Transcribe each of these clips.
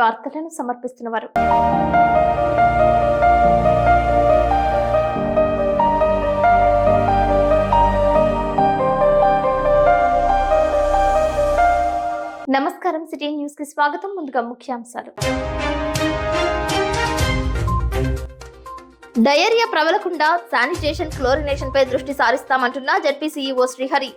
వార్తలను సమర్పిస్తున్నవారు. నమస్కారం, city news కి స్వాగతం. ముందుగా ముఖ్యాంశాలు. డయేరియా ప్రబలకుండా శానిటేషన్, క్లోరినేషన్ పై దృష్టి సారిస్తామంటున్న జెడ్పీ సీఈఓ శ్రీహరి.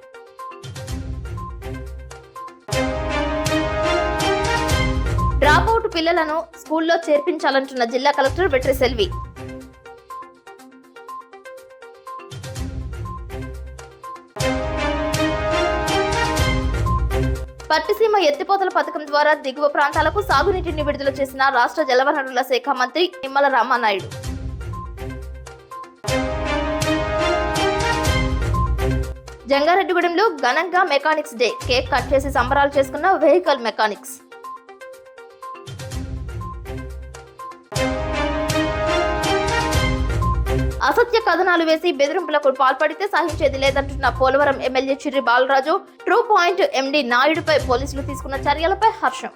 డ్రాపౌట్ పిల్లలను స్కూల్లో చేర్పించాలంటున్న జిల్లా కలెక్టర్ వెట్రి సెల్వి. పట్టిసీమ ఎత్తిపోతల పథకం ద్వారా దిగువ ప్రాంతాలకు సాగునీటిని విడుదల చేసిన రాష్ట్ర జలవనరుల శాఖ మంత్రి నిమ్మల రామానాయుడు. జంగారెడ్డిగూడెంలో ఘనంగా మెకానిక్స్ డే కేక్ కట్ చేసి సంబరాలు చేసుకున్న వెహికల్ మెకానిక్స్. అసత్య కథనాలు వేసి బెదిరింపులకు పాల్పడితే సహించేది లేదంటున్న Polavaram MLA Chirri Balaraju. True point MD నాయుడుపై పోలీసులు తీసుకున్న చర్యలపై హర్షం.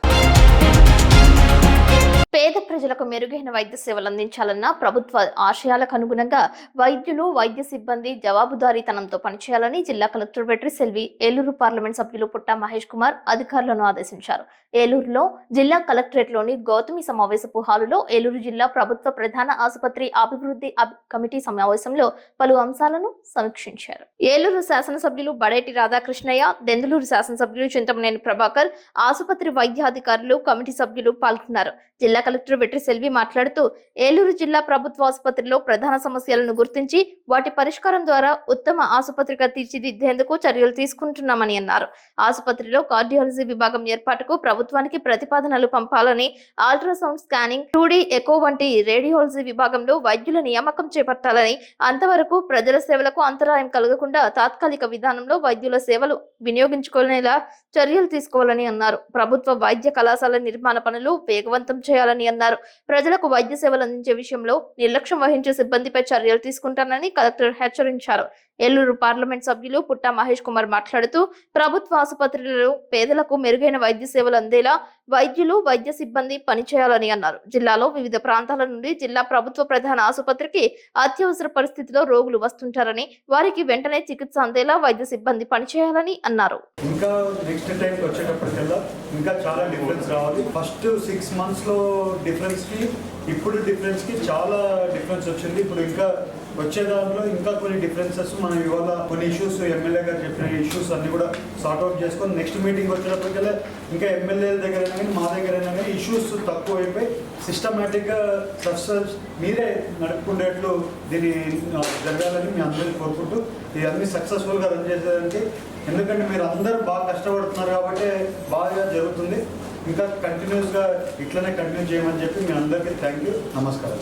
పేద ప్రజలకు మెరుగైన వైద్య సేవలు అందించాలన్న ప్రభుత్వ ఆశయాలకు అనుగుణంగా వైద్యులు, వైద్య సిబ్బంది జవాబుదారీతనంతో పనిచేయాలని జిల్లా కలెక్టర్ వెట్రి సెల్వి ఏలూరు పార్లమెంట్ సభ్యులు పుట్ట మహేష్ కుమార్ అధికారులను ఆదేశించారు. ఏలూరులో జిల్లా కలెక్టరేట్లోని గౌతమి సమావేశపు హాలులో ఏలూరు జిల్లా ప్రభుత్వ ప్రధాన ఆసుపత్రి అభివృద్ధి కమిటీ సమావేశంలో పలు అంశాలను సమీక్షించారు. ఏలూరు శాసనసభ్యులు బడేటి రాధాకృష్ణయ్య, దెందులూరు శాసనసభ్యులు చింతమనేని ప్రభాకర్, ఆసుపత్రి వైద్యాధికారులు, కమిటీ సభ్యులు పాల్గొన్నారు. జిల్లా కలెక్టర్ వెట్రి సెల్వి మాట్లాడుతూ ఏలూరు జిల్లా ప్రభుత్వ ఆసుపత్రిలో ప్రధాన సమస్యలను గుర్తించి వాటి పరిష్కారం ద్వారా ఉత్తమ ఆసుపత్రిగా తీర్చిదిద్దేందుకు చర్యలు తీసుకుంటున్నామని అన్నారు. ఆసుపత్రిలో కార్డియాలజీ విభాగం ఏర్పాటుకు ప్రభుత్వానికి ప్రతిపాదనలు పంపాలని, అల్ట్రాసౌండ్, స్కానింగ్, 2D ఎకో వంటి రేడియాలజీ విభాగంలో వైద్యుల నియామకం చేపట్టాలని, అంతవరకు ప్రజల సేవలకు అంతరాయం కలగకుండా తాత్కాలిక విధానంలో వైద్యుల సేవలు వినియోగించుకునేలా చర్యలు తీసుకోవాలని అన్నారు. ప్రభుత్వ వైద్య కళాశాల నిర్మాణ పనులు వేగవంతం చేయాలని అన్నారు. ప్రజలకు వైద్య సేవలు అందించే విషయంలో నిర్లక్ష్యం వహించే సిబ్బందిపై చర్యలు తీసుకుంటానని కలెక్టర్ హెచ్చరించారు. ఏలూరు పార్లమెంట్ సభ్యులు పుట్ట మహేష్ కుమార్ మాట్లాడుతూ ప్రభుత్వ ఆసుపత్రులలో పేదలకు మెరుగైన వైద్య సేవలు అందేలా వైద్యులు, వైద్య సిబ్బంది పనిచేయాలని అన్నారు. జిల్లాలో వివిధ ప్రాంతాల నుండి జిల్లా ప్రభుత్వ ప్రధాన ఆసుపత్రికి అత్యవసర పరిస్థితిలో రోగులు వస్తుంటారని, వారికి వెంటనే చికిత్స అందేలా వైద్య సిబ్బంది పనిచేయాలని అన్నారు. ఇంకా నెక్స్ట్ టైం వచ్చేటప్పటికల్లా ఇంకా చాలా డిఫరెన్స్ రావాలి. ఫస్ట్ 6 months లో డిఫరెన్స్ కి ఇప్పుడు డిఫరెన్స్ కి చాలా డిఫరెన్స్ వచ్చింది. ఇప్పుడు ఇంకా వచ్చే దాంట్లో ఇంకా కొన్ని డిఫరెన్సెస్ మనం ఇవాళ కొన్ని ఇష్యూస్ ఎమ్మెల్యే గారు చెప్పిన ఇష్యూస్ అన్ని కూడా సార్ట్అవుట్ చేసుకొని నెక్స్ట్ మీటింగ్ వచ్చేటప్పటికల్లా ఇంకా ఎమ్మెల్యేల దగ్గర అయినా కానీ మా దగ్గర అయినా కానీ ఇష్యూస్ తక్కువ అయిపోయి సిస్టమేటిక్గా సక్సెస్ మీరే నడుపుకునేట్లు దీన్ని జరగాలని మీ అందరినీ కోరుకుంటూ ఇవన్నీ సక్సెస్ఫుల్గా రన్ చేసేదానికి, ఎందుకంటే మీరు అందరూ బాగా కష్టపడుతున్నారు కాబట్టి బాగా జరుగుతుంది. ఇంకా కంటిన్యూస్గా ఇట్లనే కంటిన్యూ చేయమని చెప్పి మీ అందరికీ థ్యాంక్ యూ, నమస్కారం.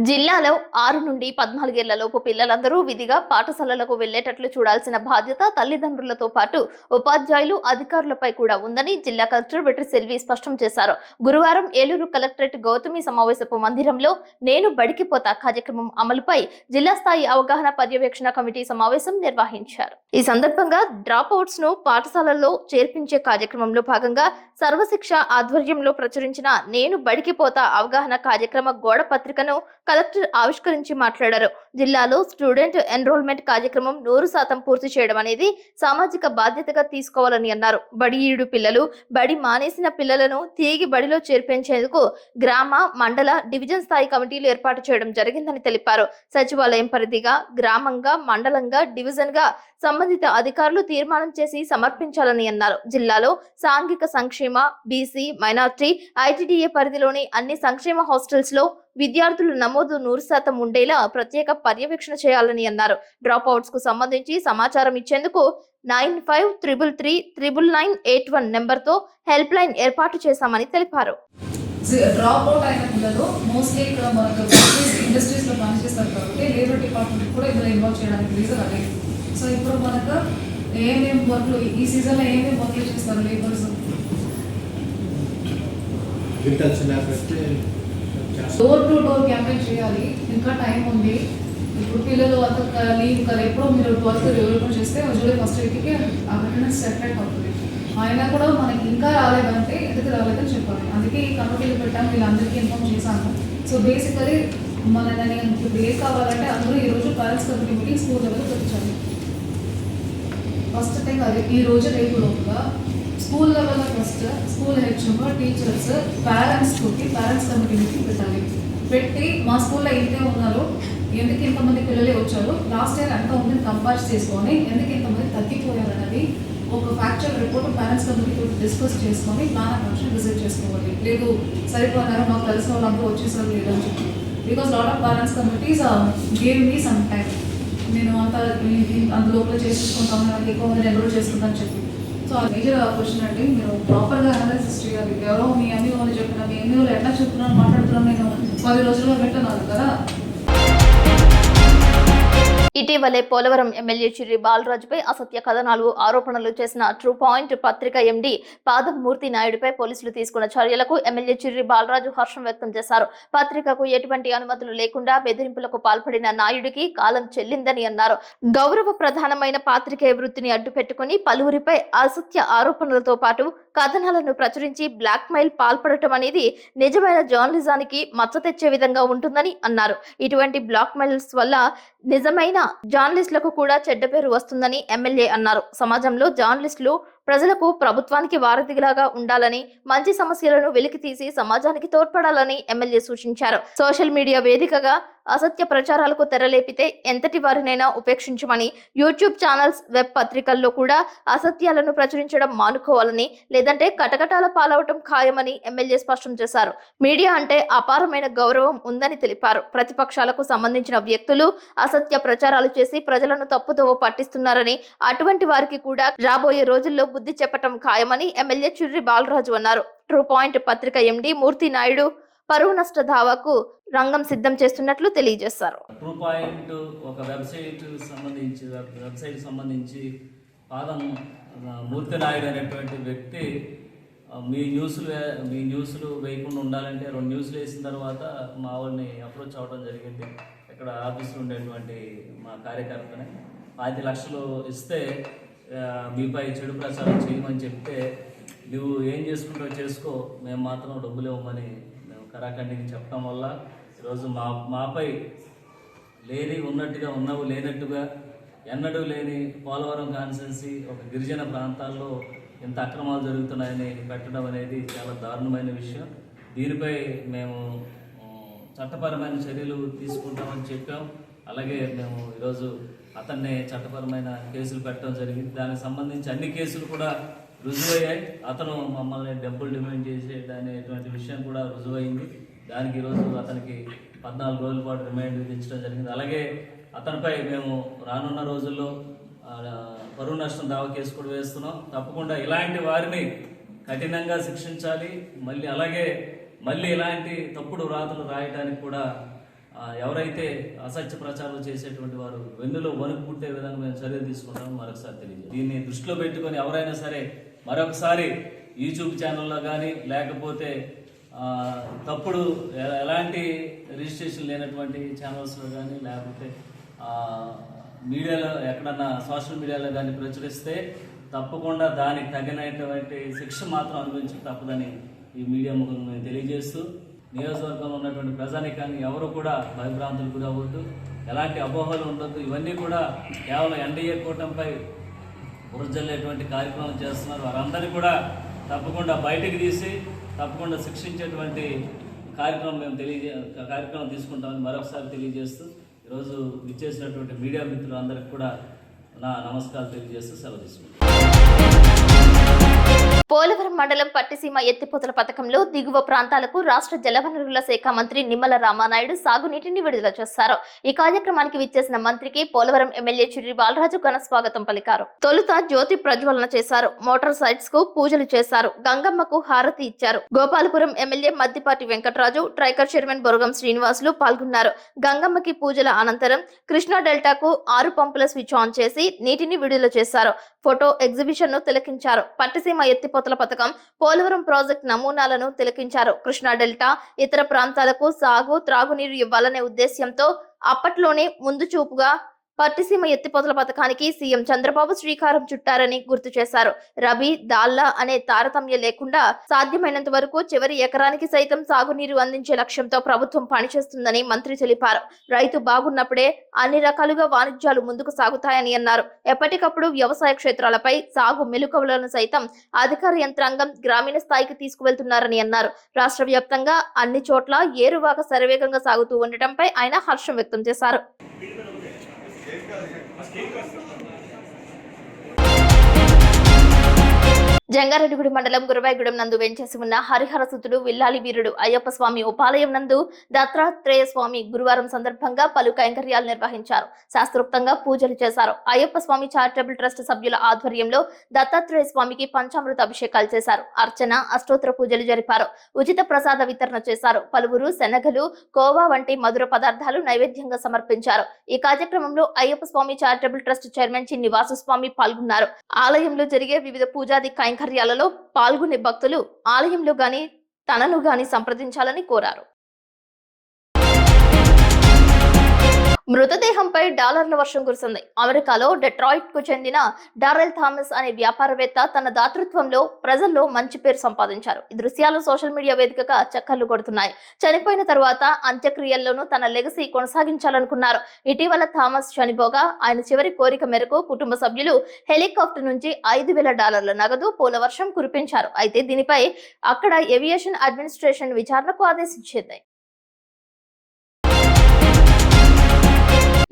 జిల్లాలో 6 నుండి 14 ఏళ్లలోపు పిల్లలందరూ విధిగా పాఠశాలలకు వెళ్లేటట్లు చూడాల్సిన బాధ్యత తల్లిదండ్రులతో పాటు ఉపాధ్యాయులు, అధికారులపై కూడా ఉందని జిల్లా కలెక్టర్ వెట్రి సెల్వి స్పష్టం చేశారు. గురువారం ఏలూరు కలెక్టరేట్ గౌతమి సమావేశపు మందిరంలో నేను బడికి పోతా కార్యక్రమం అమలుపై జిల్లా స్థాయి అవగాహన పర్యవేక్షణ కమిటీ సమావేశం నిర్వహించారు. ఈ సందర్భంగా డ్రాప్ అవుట్స్ ను పాఠశాలల్లో చేర్పించే కార్యక్రమంలో భాగంగా సర్వశిక్ష ఆధ్వర్యంలో ప్రచురించిన నేను బడికి పోతా అవగాహన కార్యక్రమ గోడ పత్రికను కలెక్టర్ ఆవిష్కరించి మాట్లాడారు. జిల్లాలో స్టూడెంట్ ఎన్రోల్మెంట్ కార్యక్రమం 100% పూర్తి చేయడం అనేది సామాజిక బాధ్యతగా తీసుకోవాలని అన్నారు. బడిఈడు పిల్లలు, బడి మానేసిన పిల్లలను తిరిగి బడిలో చేర్పించేందుకు గ్రామ, మండల, డివిజన్ స్థాయి కమిటీలు ఏర్పాటు చేయడం జరిగిందని తెలిపారు. సచివాలయం పరిధిగా గ్రామంగా, మండలంగా, డివిజన్ గా సంబంధిత అధికారులు తీర్మానం చేసి సమర్పించాలని అన్నారు. జిల్లాలో సాంఘిక సంక్షేమ, బీసీ, మైనార్టీ, ఐటీడీఏ పరిధిలోని అన్ని సంక్షేమ హాస్టల్స్ లో విద్యార్థుల నమోదు 100% ఉండేలా ప్రత్యేక పర్యవేక్షణ చేయాలని అన్నారు. డ్రాప్ అవుట్స్ కు సంబంధించి సమాచారం ఇచ్చేందుకు 95339981 నెంబర్తో హెల్ప్ లైన్ ఏర్పాటు చేశామని తెలిపారు. డ్రాప్ అవుట్ అయిన పిల్లలు మోస్ట్లీ ఇక్కడ మనకు ఇండస్ట్రీస్ లో పనిచేస్తారు కాబట్టి లేబర్ డిపార్ట్మెంట్ కూడా ఇందులో ఇన్వాల్వ్ చేయడానికి రీజన్ అదే. సో ఇప్పుడు మనకు ఏమేమి వర్క్లు ఈ సీజన్లో ఏమేమి వర్క్లు చేస్తారు labours, door to door campaign చేయాలి. ఇంకా టైం ఉంది. ఇప్పుడు పిల్లలు అంత లీవ్ కదా, ఎప్పుడో మీరు వర్క్ రివ్యూ చేస్తే జూలై 1st వీక్కి అవేర్నెస్ సెపరేట్ అవుతుంది. అయినా కూడా మనకి ఇంకా రాలేదంటే ఎందుకు రాలేదని చెప్పాలి. అందుకే ఈ కమిటీలు పెట్టాము, వీళ్ళందరికీ ఇన్ఫార్మ్ చేశాను. సో బేసికలీ మనని ఇప్పుడు ఏ కావాలంటే అందరూ ఈరోజు parents committee meeting school level పెట్టించాలి. ఫస్ట్ థింగ్ అది ఈ రోజు రేపు లోపల స్కూల్ లెవెల్లో first school HM, teachers, parents committee meeting పెట్టాలి. పెట్టి మా స్కూల్లో ఇంతే ఉన్నారు, ఎందుకు ఇంతమంది పిల్లలే వచ్చారు, లాస్ట్ ఇయర్ ఎంత ఉందని కంపేర్ చేసుకొని ఎందుకు ఇంతమంది తగ్గిపోయారు అనేది ఒక ఫ్యాక్చువల్ రిపోర్ట్ పేరెంట్స్ కమిటీతో డిస్కస్ చేసుకొని ప్లాన్ ఆఫ్ యాక్షన్ డిసైడ్ చేసుకోవాలి. లేదు సరిపోయినారు, మాకు తెలిసిన వాళ్ళందరూ వచ్చేసారు లేదని చెప్పి. Because lot of parents committees gave me some time, నేను అందులోపల చేసుకుంటాను, నాకు ఎక్కువ ఎన్రోల్ చేసుకుంటాను చెప్పి. సో ఆ మేజర్ క్వశ్చన్ అంటే మీరు ప్రాపర్గా అనాలిసిస్ చేయాలి. ఎవరో మీ ఎంఈఓ అని చెప్పిన మీ ఎంఈఓలో ఎట్లా చెప్తున్నాను మాట్లాడుతున్నాను, నేను 10 రోజుల్లో పెట్టాను కదా. ఇటీవలే పోలవరం ఎమ్మెల్యే చిర్రి బాలరాజుపై అసత్య కథనాలు, ఆరోపణలు చేసిన ట్రూ పాయింట్ పత్రిక ఎండీ పాదం మూర్తి నాయుడుపై పోలీసులు తీసుకున్న చర్యలకు ఎమ్మెల్యే చిర్రి బాలరాజు హర్షం వ్యక్తం చేశారు. పత్రికకు ఎటువంటి అనుమతులు లేకుండా బెదిరింపులకు పాల్పడిన నాయుడికి కాలం చెల్లిందని అన్నారు. గౌరవ ప్రధానమైన పాత్రికేయ వృత్తిని అడ్డుపెట్టుకుని పలువురిపై అసత్య ఆరోపణలతో పాటు కథనాలను ప్రచురించి బ్లాక్ మెయిల్ పాల్పడటం అనేది నిజమైన జర్నలిజానికి మచ్చ తెచ్చే విధంగా ఉంటుందని అన్నారు. ఇటువంటి బ్లాక్ మెయిల్స్ వల్ల నిజమైన జర్నలిస్టులకు కూడా చెడ్డ పేరు వస్తుందని ఎమ్మెల్యే అన్నారు. సమాజంలో జర్నలిస్టులు ప్రజలకు, ప్రభుత్వానికి వారధిలాగా ఉండాలని, మంచి సమస్యలను వెలికితీసి సమాజానికి తోడ్పడాలని ఎమ్మెల్యే సూచించారు. సోషల్ మీడియా వేదికగా అసత్య ప్రచారాలకు తెరలేపితే ఎంతటి వారినైనా ఉపేక్షించమని, యూట్యూబ్ ఛానల్స్, వెబ్ పత్రికల్లో కూడా అసత్యాలను ప్రచురించడం మానుకోవాలని, లేదంటే కటకటాల పాలవటం ఖాయమని ఎమ్మెల్యే స్పష్టం చేశారు. మీడియా అంటే అపారమైన గౌరవం ఉందని తెలిపారు. ప్రతిపక్షాలకు సంబంధించిన వ్యక్తులు అసత్య ప్రచారాలు చేసి ప్రజలను తప్పుదోవ పట్టిస్తున్నారని, అటువంటి వారికి కూడా రాబోయే రోజుల్లో బుద్ధి చెప్పటం ఖాయమని ఎమ్మెల్యే చిర్రి బాలరాజు అన్నారు. ట్రూ పాయింట్ పత్రిక ఎండీ మూర్తి నాయుడు పరువు నష్ట దావాకు రంగం సిద్ధం చేస్తున్నట్లు తెలియజేశారు. ట్రూ పాయింట్ ఒక వెబ్సైట్ సంబంధించి పాదం మూర్తి నాయుడు అనేటువంటి వ్యక్తి మీ న్యూస్లు వేయకుండా ఉండాలంటే 2 న్యూస్లు వేసిన తర్వాత మా వాళ్ళని అప్రోచ్ అవ్వడం జరిగింది. ఇక్కడ ఆఫీసులో ఉండేటువంటి మా కార్యకర్తని 5 లక్షలు ఇస్తే మీపై చెడు ప్రచారం చేయమని చెప్తే, నువ్వు ఏం చేసుకుంటావు చేసుకో, మేము మాత్రం డబ్బులు ఇవ్వమని మేము కరాఖండికి చెప్పడం వల్ల ఈరోజు మాపై లేని ఉన్నట్టుగా, ఉన్నవు లేనట్టుగా, ఎన్నడూ లేని పోలవరం కాన్స్టిట్యున్సీ ఒక గిరిజన ప్రాంతాల్లో ఇంత అక్రమాలు జరుగుతున్నాయని పెట్టడం అనేది చాలా దారుణమైన విషయం. దీనిపై మేము చట్టపరమైన చర్యలు తీసుకుంటామని చెప్పాం. అలాగే మేము ఈరోజు అతన్ని చట్టపరమైన కేసులు పెట్టడం జరిగింది. దానికి సంబంధించి అన్ని కేసులు కూడా రుజువయ్యాయి. అతను మమ్మల్ని డబ్బులు డిమాండ్ చేసేటనేటువంటి విషయం కూడా రుజువైంది. దానికి ఈరోజు అతనికి 14 రోజుల పాటు రిమాండ్ విధించడం జరిగింది. అలాగే అతనిపై మేము రానున్న రోజుల్లో పరువు నష్టం దావా కేసు కూడా వేస్తున్నాం. తప్పకుండా ఇలాంటి వారిని కఠినంగా శిక్షించాలి. మళ్ళీ ఇలాంటి తప్పుడు వ్రాతలు రాయడానికి కూడా ఎవరైతే అసత్య ప్రచారాలు చేసేటువంటి వారు వెన్నులో వణుకు పుట్టే విధంగా మేము చర్యలు తీసుకుంటామని మరొకసారి తెలియజేస్తాం. దీన్ని దృష్టిలో పెట్టుకొని ఎవరైనా సరే మరొకసారి యూట్యూబ్ ఛానల్లో కానీ, లేకపోతే తప్పుడు ఎలాంటి రిజిస్ట్రేషన్ లేనటువంటి ఛానల్స్లో కానీ, లేకపోతే మీడియాలో ఎక్కడన్నా సోషల్ మీడియాలో కానీ ప్రచురిస్తే తప్పకుండా దానికి తగినటువంటి శిక్ష మాత్రం అనుభవించక తప్పదని ఈ మీడియా ముఖంగా మేము తెలియజేస్తూ, నియోజకవర్గంలో ఉన్నటువంటి ప్రజానికాన్ని ఎవరు కూడా భయభ్రాంతులు గురవద్దు, ఎలాంటి అపోహలు ఉండొద్దు. ఇవన్నీ కూడా కేవలం ఎన్డీఏ కూటమిపై బురజల్లేటువంటి కార్యక్రమం చేస్తున్నారు. వారందరినీ కూడా తప్పకుండా బయటికి తీసి తప్పకుండా శిక్షించేటువంటి కార్యక్రమం తీసుకుంటామని మరొకసారి తెలియజేస్తూ, ఈరోజు ఇచ్చేసినటువంటి మీడియా మిత్రులందరికీ కూడా నా నమస్కారాలు తెలియజేస్తూ సెలవు తీసుకుంటాను. పోలవరం మండలం పట్టిసీమ ఎత్తిపోతల పథకంలో దిగువ ప్రాంతాలకు రాష్ట్ర జలవనరుల శాఖ మంత్రి నిమ్మల రామానాయుడు సాగునీటిని విడుదల చేశారు. ఈ కార్యక్రమానికి విచ్చేసిన మంత్రికి పోలవరం ఎమ్మెల్యే చిర్రి బాలరాజు ఘన స్వాగతం పలికారు. తొలుత జ్యోతి ప్రజ్వలన చేశారు. మోటార్ సైట్స్ కు పూజలు చేశారు. గంగమ్మకు హారతి ఇచ్చారు. గోపాలపురం ఎమ్మెల్యే మద్దిపాటి వెంకటరాజు, ట్రైకర్ చైర్మన్ బొరగం శ్రీనివాసులు పాల్గొన్నారు. గంగమ్మకి పూజల అనంతరం కృష్ణా డెల్టాకు 6 పంపుల స్విచ్ ఆన్ చేసి నీటిని విడుదల చేశారు. ఫోటో ఎగ్జిబిషన్ ను తిలకించారు. పట్టిసీమ ఎత్తిపోతల పథకం, పోలవరం ప్రాజెక్ట్ నమూనాలను తిలకించారు. కృష్ణా డెల్టా ఇతర ప్రాంతాలకు సాగు, త్రాగునీరు ఇవ్వాలనే ఉద్దేశ్యంతో అప్పట్లోనే ముందు చూపుగా పట్టిసీమ ఎత్తిపోతల పథకానికి సీఎం చంద్రబాబు శ్రీకారం చుట్టారని గుర్తు చేశారు. రబీ, దాల్లా అనే తారతమ్యం లేకుండా సాధ్యమైనంత వరకు చివరి ఎకరానికి సైతం సాగునీరు అందించే లక్ష్యంతో ప్రభుత్వం పనిచేస్తుందని మంత్రి తెలిపారు. రైతు బాగున్నప్పుడే అన్ని రకాలుగా వాణిజ్యాలు ముందుకు సాగుతాయని అన్నారు. ఎప్పటికప్పుడు వ్యవసాయ క్షేత్రాలపై సాగు మెలకువలను సైతం అధికార యంత్రాంగం గ్రామీణ స్థాయికి తీసుకువెళ్తున్నారని అన్నారు. రాష్ట్ర వ్యాప్తంగా అన్ని చోట్ల ఏరువాక శరవేగంగా సాగుతూ ఉండటంపై ఆయన హర్షం వ్యక్తం చేశారు. జంగారెడ్డిగూడి మండలం గురవాయిగూడెం నందు వెంచేసి ఉన్న హరిహరసుతుడు విల్లాలి వీరుడు అయ్యప్ప స్వామి ఉపాలయం నందు దత్తాత్రేయ స్వామి గురువారం సందర్భంగా పలు కైంకర్యాలు నిర్వహించారు. శాస్త్రోక్తంగా పూజలు చేశారు. అయ్యప్ప స్వామి చారిటబుల్ ట్రస్ట్ సభ్యుల ఆధ్వర్యంలో దత్తాత్రేయ స్వామికి పంచామృత అభిషేకాలు చేశారు. అర్చన, అష్టోత్తర పూజలు జరిపారు. ఉచిత ప్రసాద వితరణ చేశారు. పలువురు శనగలు, కోవా వంటి మధుర పదార్థాలు నైవేద్యంగా సమర్పించారు. ఈ కార్యక్రమంలో అయ్యప్ప స్వామి చారిటబుల్ ట్రస్ట్ చైర్మన్ చి నివాసు స్వామి పాల్గొన్నారు. ఆలయంలో జరిగే వివిధ పూజాది కైంకర్యాలలో పాల్గొనే భక్తులు ఆలయంలో గాని తనను గాని సంప్రదించాలని కోరారు. మృతదేహంపై డాలర్ల వర్షం కురిసింది. అమెరికాలో డెట్రాయిట్ కు చెందిన డారెల్ థామస్ అనే వ్యాపారవేత్త తన దాతృత్వంలో ప్రజల్లో మంచి పేరు సంపాదించారు. ఈ దృశ్యాలు సోషల్ మీడియా వేదికగా చక్కర్లు కొడుతున్నాయి. చనిపోయిన తరువాత అంత్యక్రియల్లోనూ తన లెగసీ కొనసాగించాలనుకున్నారు. ఇటీవల థామస్ చనిపోగా ఆయన చివరి కోరిక మేరకు కుటుంబ సభ్యులు హెలికాప్టర్ నుంచి $5,000 నగదు పూల వర్షం కురిపించారు. అయితే దీనిపై అక్కడ ఏవియేషన్ అడ్మినిస్ట్రేషన్ విచారణకు ఆదేశించింది.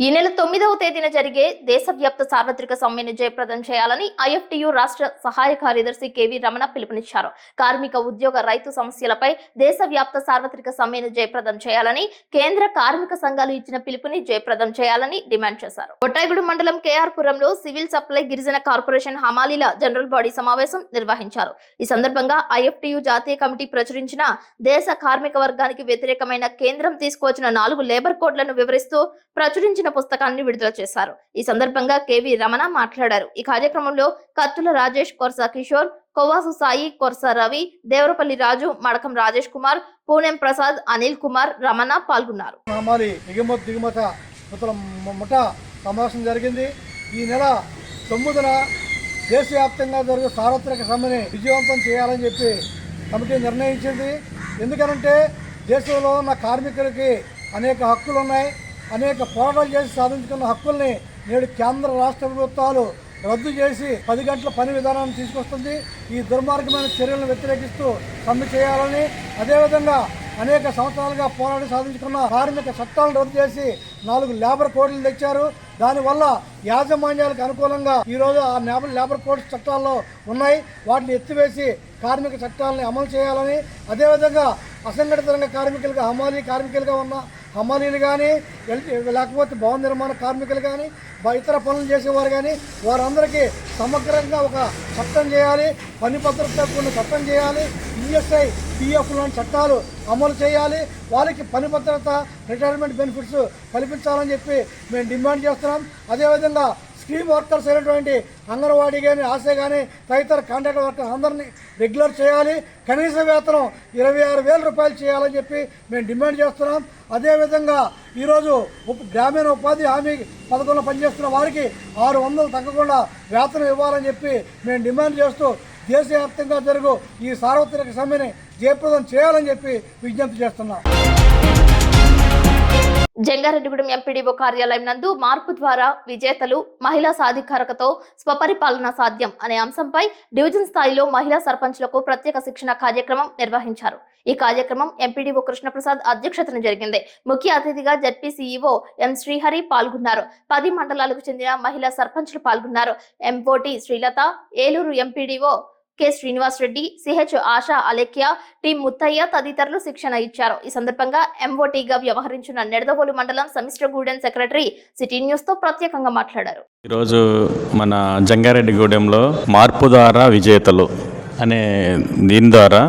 ఈ నెల 9వ తేదీన జరిగే దేశవ్యాప్త సార్వత్రిక సమ్మెను జయప్రదం చేయాలని ఐఎఫ్టియు రాష్ట్ర సహాయ కార్యదర్శి కెవి రమణ పిలుపునిచ్చారు. కార్మిక, ఉద్యోగ, రైతు సమస్యలపై దేశవ్యాప్త సార్వత్రిక సమ్మెను జయప్రదం చేయాలని కేంద్ర కార్మిక సంఘాలు ఇచ్చిన పిలుపుని జయప్రదం చేయాలని డిమాండ్ చేశారు. కొట్టాయిగూడెం మండలం కేఆర్ పురంలో సివిల్ సప్లై గిరిజన కార్పొరేషన్ హమాలీల జనరల్ బాడీ సమావేశం నిర్వహించారు. ఈ సందర్భంగా ఐఎఫ్టియు జాతీయ కమిటీ ప్రచురించిన దేశ కార్మిక వర్గానికి వ్యతిరేకమైన కేంద్రం తీసుకువచ్చిన 4 లేబర్ కోడ్లను వివరిస్తూ ప్రచురించిన పుస్తకాన్ని విడుదల చేశారు. ఈ సందర్భంగా కెవి రమణ మాట్లాడారు. ఈ కార్యక్రమంలో కత్తుల రాజేష్, కొర్సా కిషోర్, కొవాసు సాయి, కొర్సా రవి, దేవరపల్లి రాజు, మడకం రాజేష్ కుమార్, పూనెం ప్రసాద్, అనిల్ కుమార్, రమణ పాల్గొన్నారు. సమావేశం జరిగింది. ఈ నెల 9న దేశవ్యాప్తంగా జరిగే సార్వత్రిక సమ్మెని విజయవంతం చేయాలని చెప్పి కమిటీ నిర్ణయించింది. ఎందుకనంటే దేశంలో ఉన్న కార్మికులకి అనేక హక్కులు ఉన్నాయి. అనేక పోరాటాలు చేసి సాధించుకున్న హక్కుల్ని నేడు కేంద్ర రాష్ట్ర ప్రభుత్వాలు రద్దు చేసి 10 గంటల పని విధానాన్ని తీసుకొస్తుంది. ఈ దుర్మార్గమైన చర్యలను వ్యతిరేకిస్తూ సమ్మె చేయాలని, అదేవిధంగా అనేక సంవత్సరాలుగా పోరాడి సాధించుకున్న కార్మిక చట్టాలను రద్దు చేసి 4 లేబర్ కోడ్లు తెచ్చారు. దానివల్ల యాజమాన్యాలకు అనుకూలంగా ఈరోజు ఆ లేబర్ కోడ్స్ చట్టాల్లో ఉన్నాయి. వాటిని ఎత్తివేసి కార్మిక చట్టాలని అమలు చేయాలని, అదేవిధంగా అసంఘటిత రంగ కార్మికులుగా హమాలీ కార్మికులుగా ఉన్న హమాలీలు కానీ, లేకపోతే భవన నిర్మాణ కార్మికులు కానీ, ఇతర పనులు చేసేవారు కానీ వారందరికీ సమగ్రంగా ఒక చట్టం చేయాలి. పని భద్రత కూడిన చట్టం చేయాలి. ఈఎస్ఐ, పిఎఫ్ లాంటి చట్టాలు అమలు చేయాలి. వారికి పని భద్రత, రిటైర్మెంట్ బెనిఫిట్స్ కల్పించాలని చెప్పి మేము డిమాండ్ చేస్తున్నాం. అదేవిధంగా స్కీమ్ వర్కర్స్ అయినటువంటి అంగన్వాడీ కానీ, ఆశా కానీ, తదితర కాంట్రాక్ట్ వర్కర్స్ అందరినీ రెగ్యులర్ చేయాలి. కనీస వేతనం 26,000 రూపాయలు చేయాలని చెప్పి మేము డిమాండ్ చేస్తున్నాం. అదేవిధంగా ఈరోజు గ్రామీణ ఉపాధి హామీ పథకంలో పనిచేస్తున్న వారికి 600 తగ్గకుండా వేతనం ఇవ్వాలని చెప్పి మేము డిమాండ్ చేస్తూ దేశవ్యాప్తంగా జరుగు ఈ సార్వత్రిక సమ్మెని జయప్రదం చేయాలని చెప్పి విజ్ఞప్తి చేస్తున్నాం. జంగారెడ్డిగూడెం ఎంపీడీఓ కార్యాలయం నందు మార్పు ద్వారా విజేతలు, మహిళా సాధికారకతో స్వపరిపాలన సాధ్యం అనే అంశంపై డివిజన్ స్థాయిలో మహిళా సర్పంచ్లకు ప్రత్యేక శిక్షణ కార్యక్రమం నిర్వహించారు. ఈ కార్యక్రమం ఎంపీడీఓ కృష్ణప్రసాద్ అధ్యక్షతన జరిగింది. ముఖ్య అతిథిగా జడ్పీ సీఈఓ ఎం శ్రీహరి పాల్గొన్నారు. 10 మండలాలకు చెందిన మహిళా సర్పంచ్లు పాల్గొన్నారు. MOT Srilatha, Eluru MPDO K Srinivas Reddy, CH Asha Alekhya, T Muthaiah తదితరులు శిక్షణ ఇచ్చారు. ఈ సందర్భంగా ఎంఓటీగా వ్యవహరించిన నెడదవోలు మండలం సమిష్టిగూడెం సెక్రటరీ సిటీ న్యూస్ తో ప్రత్యేకంగా మాట్లాడారు. ఈరోజు మన జంగారెడ్డిగూడెంలో మార్పు ద్వారా విజేతలు అనే దీని ద్వారా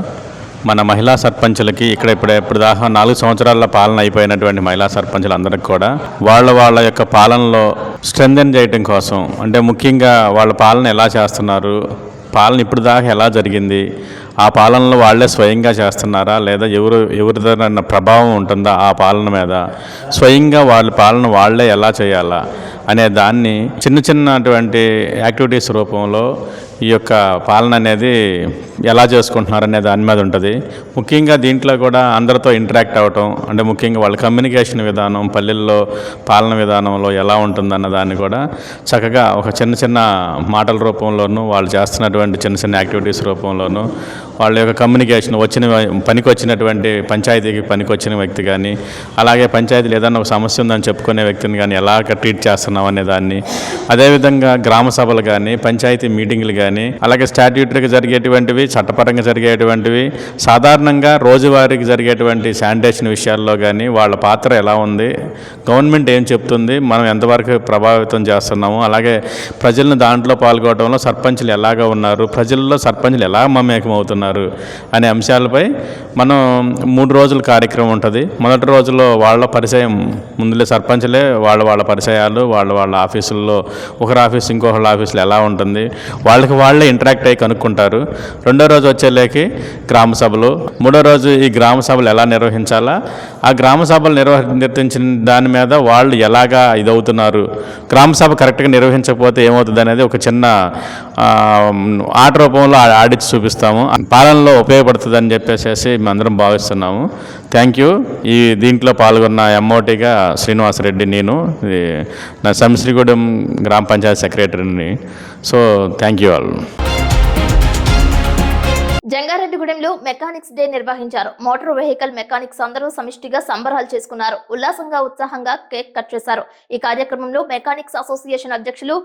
మన మహిళా సర్పంచులకి ఇప్పుడు దాకా 4 సంవత్సరాల పాలన అయిపోయినటువంటి మహిళా సర్పంచులందరికీ కూడా వాళ్ళ యొక్క పాలనలో స్ట్రెంథెన్ చేయడం కోసం, అంటే ముఖ్యంగా వాళ్ళ పాలన ఎలా చేస్తున్నారు, పాలన ఇప్పుడు దాకా ఎలా జరిగింది, ఆ పాలనలో వాళ్ళే స్వయంగా చేస్తున్నారా లేదా ఎవరిదైనా ప్రభావం ఉంటుందా ఆ పాలన మీద, స్వయంగా వాళ్ళ పాలన వాళ్ళే ఎలా చేయాలా అనే దాన్ని చిన్నటువంటి యాక్టివిటీస్ రూపంలో ఈ యొక్క పాలన అనేది ఎలా చేసుకుంటున్నారనే దాని మీద ఉంటుంది. ముఖ్యంగా దీంట్లో కూడా అందరితో ఇంటరాక్ట్ అవ్వటం, అంటే ముఖ్యంగా వాళ్ళ కమ్యూనికేషన్ విధానం పల్లెల్లో పాలన విధానంలో ఎలా ఉంటుందన్న దాన్ని కూడా చక్కగా ఒక చిన్న మాటల రూపంలోనూ వాళ్ళు చేస్తున్నటువంటి చిన్న యాక్టివిటీస్ రూపంలోనూ వాళ్ళ యొక్క కమ్యూనికేషన్ పనికొచ్చినటువంటి పంచాయతీకి పనికొచ్చిన వ్యక్తి కానీ, అలాగే పంచాయతీలు ఏదైనా ఒక సమస్య ఉందని చెప్పుకునే వ్యక్తిని కానీ ఎలా ట్రీట్ చేస్తున్నాం అనే దాన్ని, అదేవిధంగా గ్రామ సభలు కానీ పంచాయతీ మీటింగ్లు కానీ, అలాగే స్టాట్యూటరీగా జరిగేటువంటివి, చట్టపరంగా జరిగేటువంటివి, సాధారణంగా రోజువారీకి జరిగేటువంటి శానిటేషన్ విషయాల్లో కానీ వాళ్ళ పాత్ర ఎలా ఉంది, గవర్నమెంట్ ఏం చెప్తుంది, మనం ఎంతవరకు ప్రభావితం చేస్తున్నాము, అలాగే ప్రజలను దాంట్లో పాల్గొనడంలో సర్పంచులు ఎలాగా ఉన్నారు, ప్రజల్లో సర్పంచులు ఎలా మమేకం అవుతున్నారు అనే అంశాలపై మనం 3 రోజుల కార్యక్రమం ఉంటుంది. మొదటి రోజులో వాళ్ళ పరిచయం, ముందులే సర్పంచులే వాళ్ళ పరిచయాలు వాళ్ళ ఆఫీసుల్లో, ఒకరి ఆఫీస్ ఇంకొకళ్ళ ఆఫీసులో ఎలా ఉంటుంది వాళ్ళే ఇంటరాక్ట్ అయ్యి కనుక్కుంటారు. రెండో రోజు వచ్చేలేకి గ్రామ సభలు, మూడో రోజు ఈ గ్రామ సభలు ఎలా నిర్వహించాలా, ఆ గ్రామ సభలు నిర్వహించిన దాని మీద వాళ్ళు ఎలాగా ఇదవుతున్నారు, గ్రామ సభ కరెక్ట్గా నిర్వహించకపోతే ఏమవుతుంది అనేది ఒక చిన్న ఆట రూపంలో ఆడిచి చూపిస్తాము. పాలనలో ఉపయోగపడుతుందని చెప్పేసి మేమందరం భావిస్తున్నాము. Thank you. ఈ దీంట్లో పాల్గొన్న ఎంఓటీగా శ్రీనివాసరెడ్డి, నేను నా సంశ్రీగూడెం గ్రామ పంచాయతీ సెక్రటరీని. So thank you all. జంగారెడ్డిగూడెంలో మెకానిక్స్ డే నిర్వహించారు. మోటార్ వెహికల్ మెకానిక్స్ అందరూ సమిష్టిగా సంబరాలు చేసుకున్నారు. ఉల్లాసంగా ఉత్సాహంగా కేక్ కట్ చేశారు. ఈ కార్యక్రమంలో మెకానిక్స్ అసోసియేషన్ అధ్యక్షులు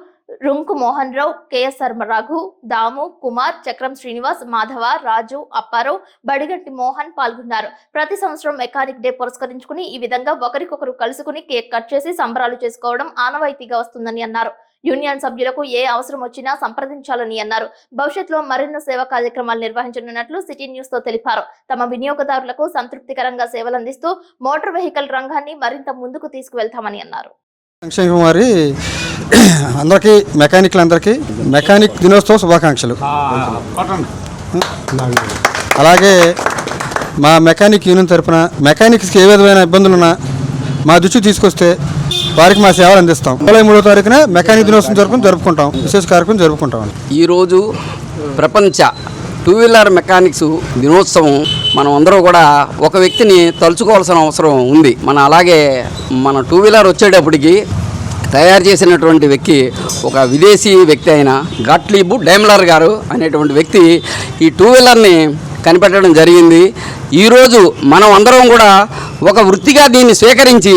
రుంకు మోహన్ రావు, కేఎస్ఆర్ రఘు, దాము, కుమార్, చక్రం శ్రీనివాస్, మాధవ, రాజు, అప్పారావు, బడిగంటి మోహన్ పాల్గొన్నారు. ప్రతి సంవత్సరం మెకానిక్ డే పురస్కరించుకుని ఈ విధంగా ఒకరికొకరు కలుసుకుని కేక్ కట్ చేసి సంబరాలు చేసుకోవడం ఆనవాయితీగా వస్తుందని అన్నారు. యూనియన్ సభ్యులకు ఏ అవసరం వచ్చినా సంప్రదించాలని అన్నారు. భవిష్యత్తులో మరిన్ని సేవా కార్యక్రమాలు నిర్వహించనున్నట్లు సిటీ న్యూస్ తో తెలిపారు. తమ వినియోగదారులకు సంతృప్తికరంగా సేవలందిస్తూ మోటార్ వెహికల్ రంగాన్ని మరింత ముందుకు తీసుకువెళ్తామని అన్నారు. సంక్షేమ కుమారి అందరికీ, మెకానిక్లందరికీ మెకానిక్ దినోత్సవ శుభాకాంక్షలు. అలాగే మా మెకానిక్ యూనియన్ తరఫున మెకానిక్స్కి ఏ విధమైన ఇబ్బందులున్నా మా దృష్టికి తీసుకొస్తే వారికి మా సేవలు అందిస్తాం. జూలై 3వ తారీఖున మెకానిక్ దినోత్సవం జరుపుకుంటాం, విశేష కార్యక్రమం జరుపుకుంటాం. ఈరోజు ప్రపంచ 2 వీలర్ మెకానిక్స్ దినోత్సవం. మనం అందరూ కూడా ఒక వ్యక్తిని తలుచుకోవాల్సిన అవసరం ఉంది. అలాగే మన 2 వీలర్ వచ్చేటప్పటికి తయారు చేసినటువంటి వ్యక్తి ఒక విదేశీ వ్యక్తి అయిన గాట్లీబ్ డైమ్లర్ గారు అనేటువంటి వ్యక్తి ఈ 2 వీలర్ని కనిపెట్టడం జరిగింది. ఈరోజు మనం అందరం కూడా ఒక వృత్తిగా దీన్ని స్వీకరించి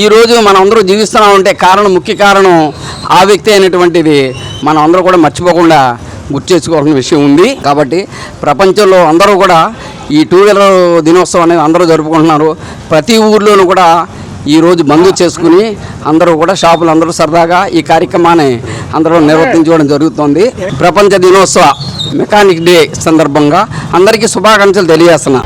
ఈరోజు మనం అందరూ జీవిస్తున్నామంటే ముఖ్య కారణం ఆ వ్యక్తి అయినటువంటిది మనం అందరూ కూడా మర్చిపోకుండా గుర్తు చేసుకోవాల్సిన విషయం ఉంది. కాబట్టి ప్రపంచంలో అందరూ కూడా ఈ 2 వీలర్ దినోత్సవం అనేది అందరూ జరుపుకుంటున్నారు. ప్రతి ఊర్లోనూ కూడా ఈరోజు బంద్ చేసుకుని అందరూ కూడా షాపులు అందరూ సరదాగా ఈ కార్యక్రమాన్ని అందరూ నిర్వర్తించుకోవడం జరుగుతుంది. ప్రపంచ దినోత్సవ మెకానిక్ డే సందర్భంగా అందరికీ శుభాకాంక్షలు తెలియజేస్తున్నా.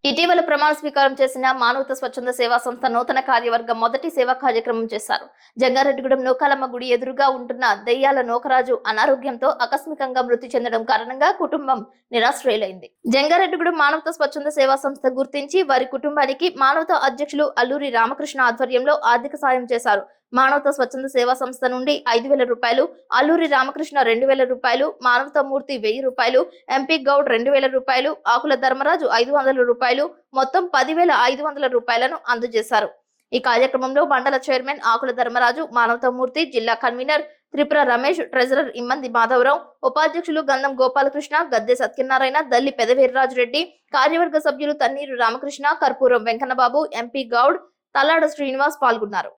ఇటీవల ప్రమాణ స్వీకారం చేసిన మానవత స్వచ్ఛంద సేవా సంస్థ నూతన కార్యవర్గం మొదటి సేవా కార్యక్రమం చేశారు. జంగారెడ్డిగూడెం నూకాలమ్మ గుడి ఎదురుగా ఉంటున్న దెయ్యాల నూకరాజు అనారోగ్యంతో ఆకస్మికంగా మృతి చెందడం కారణంగా కుటుంబం నిరాశ్రయులైంది. జంగారెడ్డిగూడెం మానవత స్వచ్ఛంద సేవా సంస్థ గుర్తించి వారి కుటుంబానికి మానవత అధ్యక్షులు అల్లూరి రామకృష్ణ ఆధ్వర్యంలో ఆర్థిక సాయం చేశారు. మానవత స్వచ్ఛంద సేవా సంస్థ నుండి 5,000 రూపాయలు, అల్లూరి రామకృష్ణ 2,000 రూపాయలు, మానవత మూర్తి 1,000 రూపాయలు, ఎంపీ గౌడ్ 2,000 రూపాయలు, ఆకుల ధర్మరాజు 500 రూపాయలు, మొత్తం 10,500 రూపాయలను అందజేశారు. ఈ కార్యక్రమంలో మండల చైర్మన్ ఆకుల ధర్మరాజు, మానవత మూర్తి, జిల్లా కన్వీనర్ త్రిపుర రమేష్, ట్రెజరర్ ఇమ్మంది మాధవరావు, ఉపాధ్యక్షులు గంధం గోపాలకృష్ణ, గద్దె సత్యనారాయణ, దల్లి పెదవీర్రాజు రెడ్డి, కార్యవర్గ సభ్యులు తన్నీరు రామకృష్ణ, కర్పూరం వెంకన్నబాబు, ఎంపీ గౌడ్, తల్లాడ శ్రీనివాస్ పాల్గొన్నారు.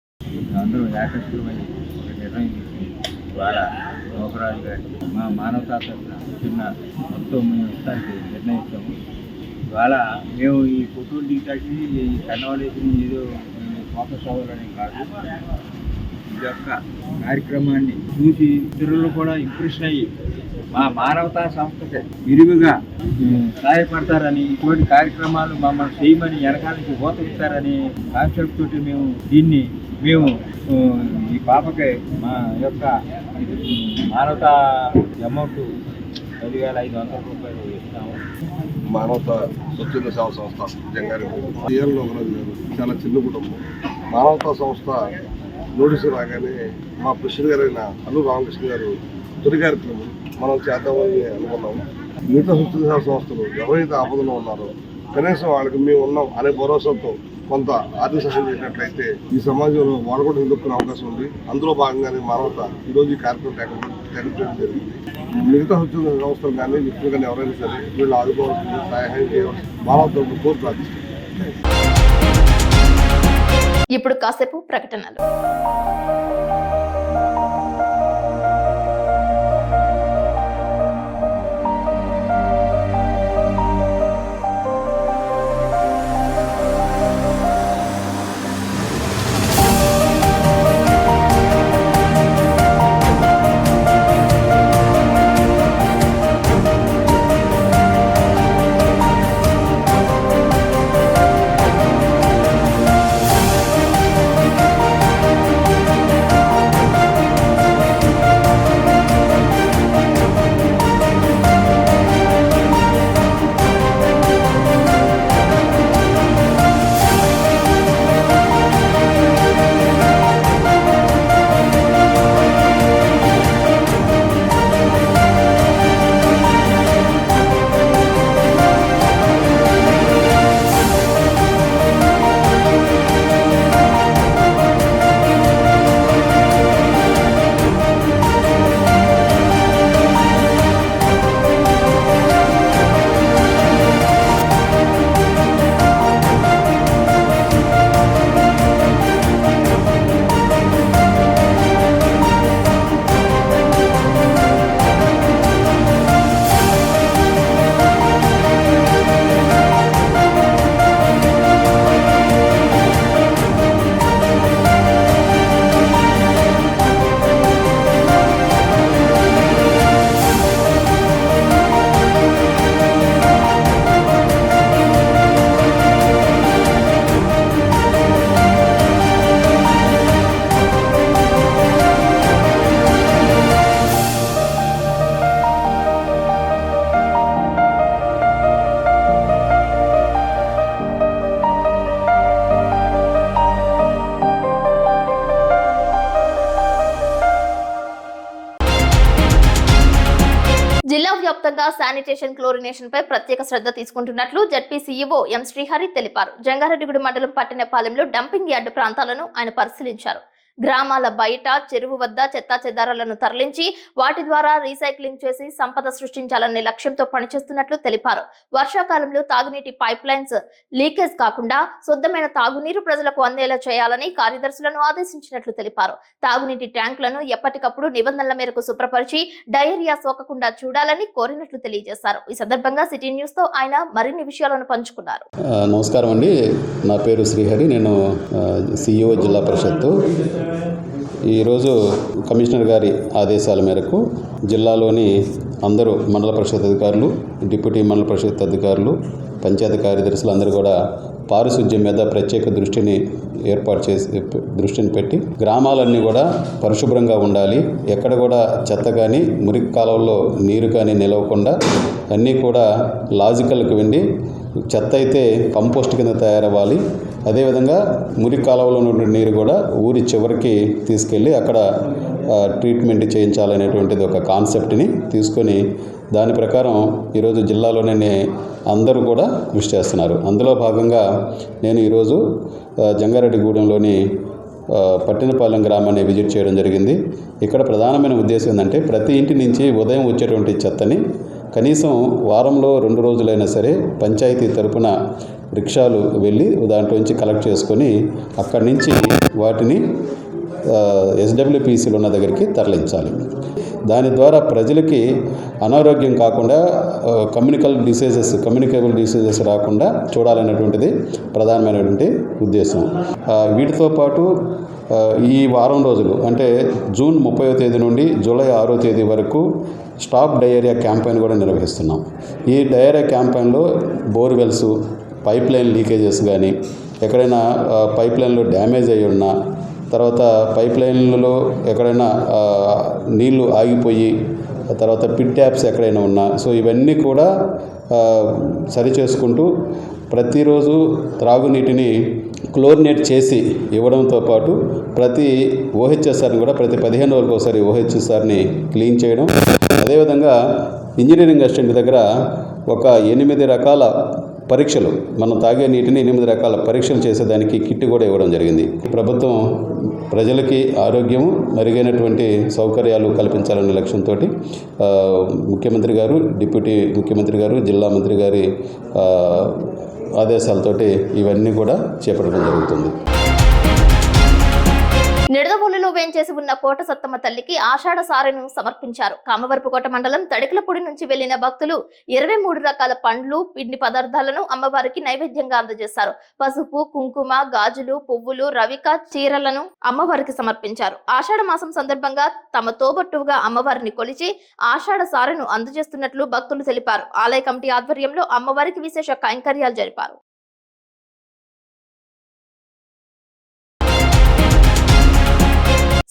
అందరూ ఏకస్వరమై నిర్ణయం తీసుకుని ఇవాళ నూకరాజు గారికి మా మానవతా తరఫున చిన్న మొత్తం మేము ఇస్తానికి నిర్ణయించాము. ఇవాళ మేము ఈ ఫోటోలు దిగటానికి ఈ కన్నవాళ్ళేసి ఏదో ఫోకస్ అవ్వాలని కాదు, ఈ యొక్క కార్యక్రమాన్ని చూసి ఇతరులు కూడా ఇంప్రెషన్ అయ్యి మా మానవతా సంస్థకి విరివిగా సహాయపడతారని, ఇటువంటి కార్యక్రమాలు మమ్మల్ని చేయమని వెనకాలకి ఓతగిస్తారని కాన్సెప్ట్ తోటి మేము ఈ పాపకి మా యొక్క మానవతా అమౌంట్ 10,500 రూపాయలు ఇస్తాము. మానవత స్వచ్ఛంద సేవా సంస్థ జంగారెడ్డి ఏఎల్ లోకరాజు గారు చాలా చిన్న కుటుంబం. మానవతా సంస్థ నోటీసు రాగానే మా ప్రెసిడెంట్ గారైన అల్లు రామకృష్ణ గారు తొలి కార్యక్రమం మనం చేద్దామని అనుకున్నాము. మిగతా స్వచ్ఛంద సేవా సంస్థలు ఎవరైతే ఆపదలో ఉన్నారో కనీసం వాళ్ళకి మేము ఉన్నాం అనే భరోసాతో కొంత ఆర్థిక సహాయం చేసినట్లయితే ఈ సమాజంలో వాళ్ళు కూడా నిలుపుకునే అవకాశం ఉంది. అందులో భాగంగానే మానవత ఈరోజు ఈ కార్యక్రమం తేగడం జరిగింది. మిగతా స్వచ్ఛంద సంస్థలు కానీ వ్యక్తులు కానీ ఎవరైనా సరే వీళ్ళు ఆదుకోవాల్సింది, సహాయం చేయవలసింది మానవత కోర్టు ప్రార్థిస్తుంది. ఇప్పుడు కాసేపు ప్రకటనలు. జిల్లా వ్యాప్తంగా శానిటేషన్ క్లోరినేషన్ పై ప్రత్యేక శ్రద్ధ తీసుకుంటున్నట్లు జడ్పీ సీఈఓ ఎం శ్రీహరి తెలిపారు. జంగారెడ్డిగూడెం మండలం పట్టణపాలెంలో డంపింగ్ యార్డు ప్రాంతాలను ఆయన పరిశీలించారు. గ్రామాల బయట చెరువు వద్ద చెత్తా చెదారాలను తరలించి వాటి ద్వారా రీసైక్లింగ్ చేసి సంపద సృష్టించాలనే లక్ష్యంతో పనిచేస్తున్నట్లు తెలిపారు. వర్షాకాలంలో తాగునీటి పైప్ లైన్స్ లీకేజ్ కాకుండా శుద్ధమైన తాగునీరు ప్రజలకు అందేలా చేయాలని కార్యదర్శులను ఆదేశించినట్లు తెలిపారు. తాగునీటి ట్యాంకులను ఎప్పటికప్పుడు నిబంధనల మేరకు శుభ్రపరిచి డయేరియా సోకకుండా చూడాలని కోరినట్లు తెలియజేశారు. ఈ సందర్భంగా సిటీ న్యూస్ తో ఆయన మరిన్ని విషయాలను పంచుకున్నారు. నమస్కారం అండి, నా పేరు శ్రీహరి, నేను సిఇఓ జిల్లా పరిషత్తు. ఈరోజు కమిషనర్ గారి ఆదేశాల మేరకు జిల్లాలోని అందరూ మండల పరిషత్ అధికారులు, డిప్యూటీ మండల పరిషత్ అధికారులు, పంచాయతీ కార్యదర్శులు అందరూ కూడా పారిశుధ్యం మీద ప్రత్యేక దృష్టిని పెట్టి గ్రామాలన్నీ కూడా పరిశుభ్రంగా ఉండాలి. ఎక్కడ కూడా చెత్త కానీ మురికి కాలువల్లో నీరు కానీ నిలవకుండా అన్నీ కూడా లాజికల్కి వెండి చెత్త అయితే కంపోస్ట్ కింద తయారవ్వాలి. అదేవిధంగా మురికి కాలువలో ఉన్న నీరు కూడా ఊరి చివరికి తీసుకెళ్ళి అక్కడ ట్రీట్మెంట్ చేయించాలనేటువంటిది ఒక కాన్సెప్ట్ని తీసుకొని దాని ప్రకారం ఈరోజు జిల్లాలోనే అందరూ కూడా కృషి చేస్తున్నారు. అందులో భాగంగా నేను ఈరోజు జంగారెడ్డిగూడెంలోని పట్టణపాలెం గ్రామాన్ని విజిట్ చేయడం జరిగింది. ఇక్కడ ప్రధానమైన ఉద్దేశం ఏంటంటే ప్రతి ఇంటి నుంచి ఉదయం వచ్చేటువంటి చెత్తని కనీసం వారంలో 2 రోజులైనా సరే పంచాయతీ తరపున రిక్షాలు వెళ్ళి దాంట్లోంచి కలెక్ట్ చేసుకొని అక్కడి నుంచి వాటిని SWPCలు ఉన్న దగ్గరికి తరలించాలి. దాని ద్వారా ప్రజలకి అనారోగ్యం కాకుండా కమ్యూనికేబుల్ డిసీజెస్ రాకుండా చూడాలనేటువంటిది ప్రధానమైనటువంటి ఉద్దేశం. వీటితో పాటు ఈ వారం రోజులు అంటే జూన్ 30వ తేదీ నుండి జూలై 6వ తేదీ వరకు స్టాప్ డయేరియా క్యాంపెయిన్ కూడా నిర్వహిస్తున్నాం. ఈ డయేరియా క్యాంపెయిన్లో బోర్వెల్స్, పైప్ లైన్ లీకేజెస్ కానీ, ఎక్కడైనా పైప్ లైన్లో డ్యామేజ్ అయ్యి ఉన్నా, తర్వాత పైప్ లైన్లలో ఎక్కడైనా నీళ్లు ఆగిపోయి తర్వాత పిట్ ట్యాప్స్ ఎక్కడైనా ఉన్నా సో ఇవన్నీ కూడా సరి చేసుకుంటూ ప్రతిరోజు త్రాగునీటిని క్లోరినేట్ చేసి ఇవ్వడంతో పాటు ప్రతి ఓహెచ్ఎస్ఆర్ని కూడా ప్రతి 15 రోజులకు ఒకసారి ఓహెచ్ఎస్ఆర్ని క్లీన్ చేయడం, అదేవిధంగా ఇంజనీరింగ్ అసిస్టెంట్ దగ్గర ఒక 8 రకాల పరీక్షలు, మనం తాగే నీటిని 8 రకాల పరీక్షలు చేసేదానికి కిట్ కూడా ఇవ్వడం జరిగింది. ప్రభుత్వం ప్రజలకి ఆరోగ్యము, మెరుగైనటువంటి సౌకర్యాలు కల్పించాలనే లక్ష్యంతో ముఖ్యమంత్రి గారు, డిప్యూటీ ముఖ్యమంత్రి గారు, జిల్లా మంత్రి గారి ఆదేశాలతోటి ఇవన్నీ కూడా చేపట్టడం జరుగుతుంది. నిడదవోలులో వేంచేసి ఉన్న కోట సత్తమ్మ తల్లికి ఆషాఢ సారెను సమర్పించారు. కామవరపుకోట మండలం తడికలపూడి నుంచి వెళ్లిన భక్తులు 23 రకాల పండ్లు, పిండి పదార్థాలను అమ్మవారికి నైవేద్యంగా అందజేశారు. పసుపు, కుంకుమ, గాజులు, పువ్వులు, రవిక, చీరలను అమ్మవారికి సమర్పించారు. ఆషాఢ మాసం సందర్భంగా తమ తోబట్టువుగా అమ్మవారిని కొలిచి ఆషాఢ సారెను అందజేస్తున్నట్లు భక్తులు తెలిపారు. ఆలయ కమిటీ ఆధ్వర్యంలో అమ్మవారికి విశేష కైంకర్యాలు జరిపారు.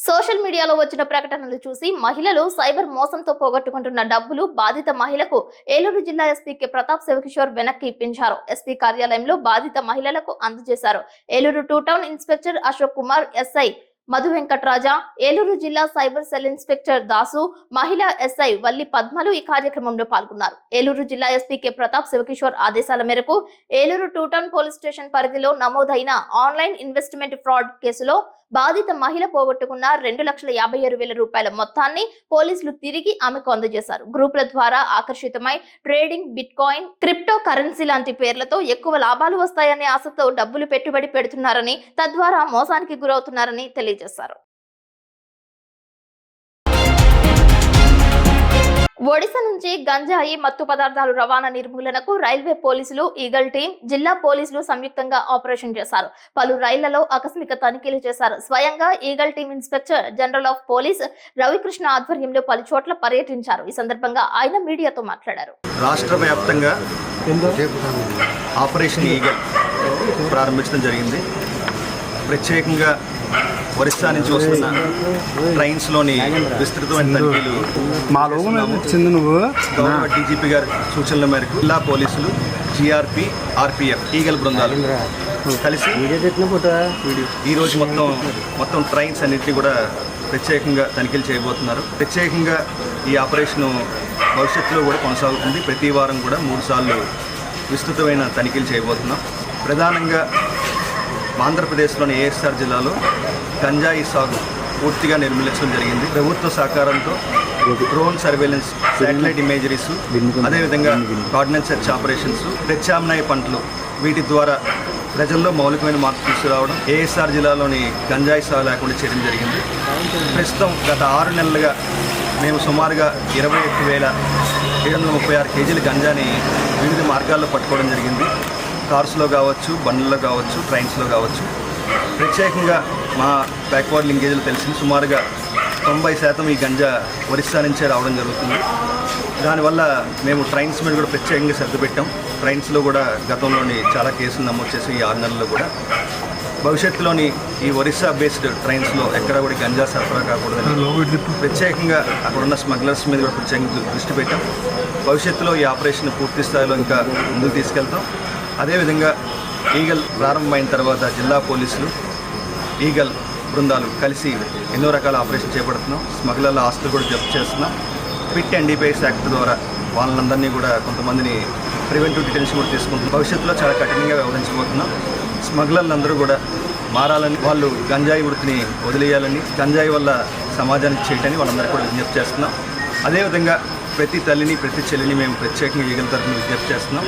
సోషల్ మీడియాలో వచ్చిన ప్రకటనలు చూసి మహిళలు సైబర్ మోసంతో పోగొట్టుకుంటున్న డబ్బులు బాధిత మహిళకు ఏలూరు జిల్లా ఎస్పీ కె ప్రతాప్ శివకిషోర్ వెనక్కి ఇప్పించారు. ఎస్పీ కార్యాలయంలో బాధిత మహిళలకు అందజేశారు. Eluru 2 town inspector Ashok Kumar, SI Madhu Venkatraja, Eluru జిల్లా సైబర్ సెల్ ఇన్స్పెక్టర్ దాసు, మహిళా ఎస్ఐ వల్లి పద్మలు ఈ కార్యక్రమంలో పాల్గొన్నారు. ఏలూరు జిల్లా ఎస్పీ కె ప్రతాప్ శివకిషోర్ ఆదేశాల మేరకు ఏలూరు 2 టౌన్ పోలీస్ స్టేషన్ పరిధిలో నమోదైన ఆన్లైన్ ఇన్వెస్ట్మెంట్ ఫ్రాడ్ కేసులో బాధిత మహిళ పోగొట్టుకున్న 2,57,000 రూపాయల మొత్తాన్ని పోలీసులు తిరిగి ఆమెకు అందజేశారు. గ్రూపుల ద్వారా ఆకర్షితమై trading, bitcoin, cryptocurrency లాంటి పేర్లతో ఎక్కువ లాభాలు వస్తాయనే ఆశతో డబ్బులు పెట్టుబడి పెడుతున్నారని, తద్వారా మోసానికి గురవుతున్నారని తెలియజేశారు. ఒడిశా నుంచి గంజాయి, మత్తు పదార్థాలు రవాణా నిర్మూలనకు రైల్వే పోలీసులు, ఈగల్ టీం, జిల్లా పోలీసులు సంయుక్తంగా ఆపరేషన్ చేశారు. పలు రైళ్లలో ఆకస్మిక తనిఖీలు చేశారు. స్వయంగా eagle team inspector general of police Ravikrishna ఆధ్వర్యంలో పలు చోట్ల పర్యటించారు. ఈ సందర్భంగా ఆయన మీడియాతో మాట్లాడారు. రాష్ట్ర వ్యాప్తంగా ఆపరేషన్ ఈగల్ ప్రారంభించడం జరిగింది. ప్రత్యేకంగా ఒరిస్సా నుంచి వస్తున్న ట్రైన్స్లోని విస్తృతమైన తనిఖీలు గౌరవ డీజీపీ గారి సూచనల మేరకు జిల్లా పోలీసులు, జీఆర్పీ, ఆర్పీఎఫ్, ఈగల్ బృందాలు కలిసి ఈరోజు మొత్తం ట్రైన్స్ అన్నింటినీ కూడా ప్రత్యేకంగా తనిఖీలు చేయబోతున్నారు. ప్రత్యేకంగా ఈ ఆపరేషను భవిష్యత్తులో కూడా కొనసాగుతుంది. ప్రతి వారం కూడా 3 సార్లు విస్తృతమైన తనిఖీలు చేయబోతున్నాం. ప్రధానంగా ఆంధ్రప్రదేశ్లోని ఏఎస్ఆర్ జిల్లాలో గంజాయి సాగు పూర్తిగా నిర్మూలించడం జరిగింది. ప్రభుత్వ సహకారంతో డ్రోన్ సర్వేలెన్స్, శాటిలైట్ ఇమేజరీస్, అదేవిధంగా కార్డినెన్స్ సెర్చ్ ఆపరేషన్స్, ప్రత్యామ్నాయ పంటలు, వీటి ద్వారా ప్రజల్లో మౌలికమైన మార్పు తీసుకురావడం, ఏఎస్ఆర్ జిల్లాలోని గంజాయి సాగు లేకుండా చేయడం జరిగింది. ప్రస్తుతం గత 6 నెలలుగా మేము సుమారుగా 21,736 కేజీల గంజాని వివిధ మార్గాల్లో పట్టుకోవడం జరిగింది. కార్స్లో కావచ్చు, బండ్లలో కావచ్చు, ట్రైన్స్లో కావచ్చు. ప్రత్యేకంగా మా బ్యాక్వర్డ్ లింకేజీలు తెలిసింది సుమారుగా 90% ఈ గంజా ఒరిస్సా నుంచే రావడం జరుగుతుంది. దానివల్ల మేము ట్రైన్స్ మీద కూడా ప్రత్యేకంగా శ్రద్ధ పెట్టాం. ట్రైన్స్లో కూడా గతంలోని చాలా కేసులు నమోదు చేసి ఈ 6 నెలల్లో కూడా భవిష్యత్తులోని ఈ ఒరిస్సా బేస్డ్ ట్రైన్స్లో ఎక్కడ కూడా గంజా సరఫరా కాకూడదని ప్రత్యేకంగా అక్కడున్న స్మగ్లర్స్ మీద కూడా ప్రత్యేకంగా దృష్టి పెట్టాం. భవిష్యత్తులో ఈ ఆపరేషన్ పూర్తి స్థాయిలో ఇంకా ముందుకు తీసుకెళ్తాం. అదేవిధంగా ఈగల్ ప్రారంభమైన తర్వాత జిల్లా పోలీసులు, ఈగల్ బృందాలు కలిసి ఎన్నో రకాల ఆపరేషన్ చేపడుతున్నాం. స్మగ్లర్ల ఆస్తులు కూడా జప్తు చేస్తున్నాం. పిట్ అండ్ డిపైస్ యాక్ట్ ద్వారా వాళ్ళందరినీ కూడా కొంతమందిని ప్రివెంటివ్ డిటెన్షన్ కూడా తీసుకుంటున్నాం. భవిష్యత్తులో చాలా కఠినంగా వ్యవహరించబోతున్నాం. స్మగ్లర్లందరూ కూడా మారాలని, వాళ్ళు గంజాయి వృత్తిని వదిలేయాలని, గంజాయి వల్ల సమాజానికి చేయటని వాళ్ళందరికీ కూడా విజ్ఞప్తి చేస్తున్నాం. అదేవిధంగా ప్రతి తల్లిని, ప్రతి చెల్లిని మేము ప్రత్యేకంగా ఈగల తరఫున విజ్ఞప్తి చేస్తున్నాం.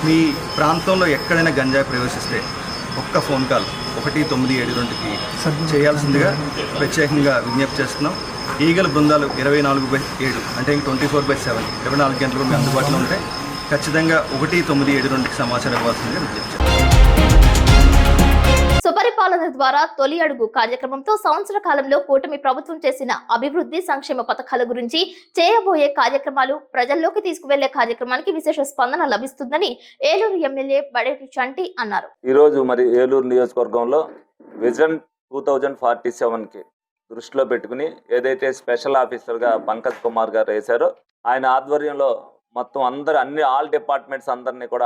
మీ ప్రాంతంలో ఎక్కడైనా గంజాయి ప్రవేశిస్తే ఒక్క ఫోన్ కాల్ 1972కి చేయాల్సిందిగా ప్రత్యేకంగా విజ్ఞప్తి చేస్తున్నాం. ఈగల బృందాలు 24/7 అంటే 24/7 24 గంటలు మీ అందుబాటులో ఉంటే ఖచ్చితంగా 1972కి సమాచారం ఇవ్వాల్సిందిగా విజ్ఞప్తి చేస్తున్నాం. సుపరిపాలన ద్వారా తొలి అడుగు కార్యక్రమంతో సంవత్సర కాలంలో కూటమి ప్రభుత్వం చేసిన అభివృద్ధి సంక్షేమ పథకాల గురించి, చేయబోయే కార్యక్రమాలు, ప్రజల్లోకి తీసుకువెళ్లే కార్యక్రమానికి విశేష స్పందన లభిస్తుందని ఏలూరు ఎమ్మెల్యే బడేటి చంటి అన్నారు. ఈరోజు మరి ఏలూరు నియోజకవర్గంలో విజన్ 2047కి దృష్టిలో పెట్టుకుని ఏదైతే స్పెషల్ ఆఫీసర్గా పంకజ్ కుమార్ గారు వేశారో ఆయన ఆధ్వర్యంలో మొత్తం ఆల్ డిపార్ట్మెంట్స్ అందరినీ కూడా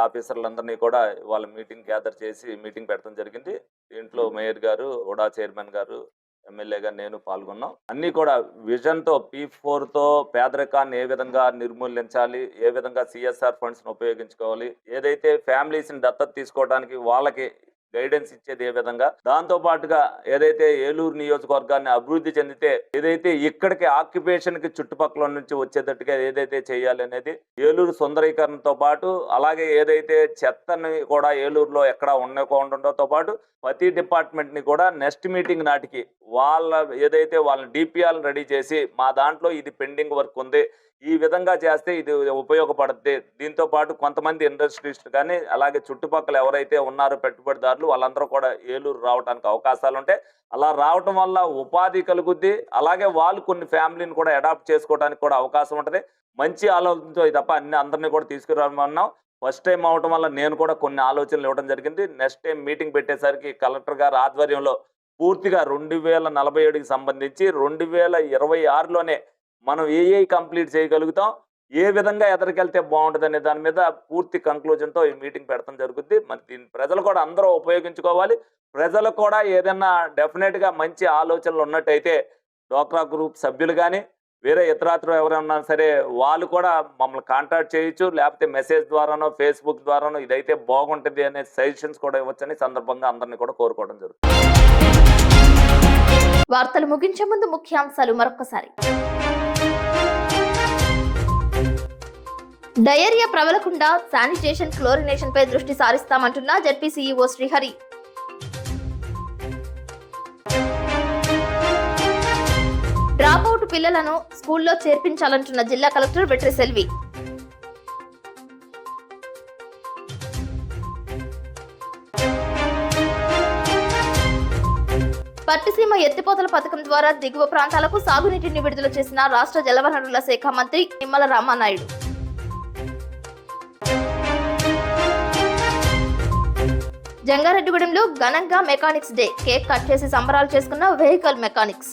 ఆఫీసర్లందరినీ కూడా వాళ్ళ మీటింగ్ గ్యాదర్ చేసి మీటింగ్ పెట్టడం జరిగింది. దీంట్లో మేయర్ గారు, ఉడా చైర్మన్ గారు, ఎమ్మెల్యేగా నేను పాల్గొన్నాం. అన్నీ కూడా విజన్తో P4తో పేదరికాన్ని ఏ విధంగా నిర్మూలించాలి, ఏ విధంగా CSR ఫండ్స్ని ఉపయోగించుకోవాలి, ఏదైతే ఫ్యామిలీస్ని దత్తత తీసుకోవడానికి వాళ్ళకి గైడెన్స్ ఇచ్చేది ఏ విధంగా, దాంతో పాటుగా ఏదైతే ఏలూరు నియోజకవర్గాన్ని అభివృద్ధి చెందితే ఏదైతే ఇక్కడికి ఆక్యుపేషన్ కి చుట్టుపక్కల నుంచి వచ్చేటట్టుగా ఏదైతే చేయాలి అనేది, ఏలూరు సుందరీకరణతో పాటు అలాగే ఏదైతే చెత్తని కూడా ఏలూరులో ఎక్కడ ఉండకపోవడంతో పాటు ప్రతి డిపార్ట్మెంట్ ని కూడా నెక్స్ట్ మీటింగ్ నాటికి వాళ్ళని DPRని రెడీ చేసి మా దాంట్లో ఇది పెండింగ్ వర్క్ ఉంది, ఈ విధంగా చేస్తే ఇది ఉపయోగపడుతుంది. దీంతో పాటు కొంతమంది ఇండస్ట్రీస్ కానీ అలాగే చుట్టుపక్కల ఎవరైతే ఉన్నారో పెట్టుబడిదారులు వాళ్ళందరూ కూడా ఏలూరు రావడానికి అవకాశాలు ఉంటాయి. అలా రావటం వల్ల ఉపాధి కలుగుద్ది. అలాగే వాళ్ళు కొన్ని ఫ్యామిలీని కూడా అడాప్ట్ చేసుకోవడానికి కూడా అవకాశం ఉంటుంది. మంచి ఆలోచనతో తప్ప అందరినీ కూడా తీసుకురామన్నాం. ఫస్ట్ టైం అవటం వల్ల నేను కూడా కొన్ని ఆలోచనలు ఇవ్వడం జరిగింది. నెక్స్ట్ టైం మీటింగ్ పెట్టేసరికి కలెక్టర్ గారు ఆధ్వర్యంలో పూర్తిగా 2047కి సంబంధించి 2026లోనే మనం ఏ కంప్లీట్ చేయగలుగుతాం, ఏ విధంగా ఎదరికెళ్తే బాగుంటుంది అనే దాని మీద పూర్తి కంక్లూజన్తో ఈ మీటింగ్ పెడతాం జరుగుద్ది. మరి దీన్ని ప్రజలు కూడా అందరూ ఉపయోగించుకోవాలి. ప్రజలు కూడా ఏదైనా డెఫినెట్గా మంచి ఆలోచనలు ఉన్నట్టయితే డ్వాక్రా గ్రూప్ సభ్యులు కానీ వేరే ఇతరాత్రులు ఎవరైనా సరే వాళ్ళు కూడా మమ్మల్ని కాంటాక్ట్ చేయొచ్చు, లేకపోతే మెసేజ్ ద్వారానో ఫేస్బుక్ ద్వారానో ఇదైతే బాగుంటుంది అనే సజెషన్స్ కూడా ఇవ్వచ్చని సందర్భంగా అందరినీ కూడా కోరుకోవడం జరుగుతుంది. వార్తలు ముగించే ముందు ముఖ్యాంశాలు మరొకసారి. డయేరియా ప్రబలకుండా శానిటేషన్, క్లోరినేషన్ పై దృష్టి సారిస్తామంటున్న జెడ్పీ CEO శ్రీహరి. డ్రాపౌట్ పిల్లలను స్కూల్లో చేర్పించాలంటున్న జిల్లా కలెక్టర్ వెట్రి సెల్వి. పట్టిసీమ ఎత్తిపోతల పథకం ద్వారా దిగువ ప్రాంతాలకు సాగునీటిని విడుదల చేసిన రాష్ట్ర జలవనరుల శాఖ మంత్రి నిమ్మల రామానాయుడు. జంగారెడ్డిగూడెంలో ఘనంగా మెకానిక్స్ డే కేక్ కట్ చేసి సంబరాలు చేసుకున్న వెహికల్ మెకానిక్స్.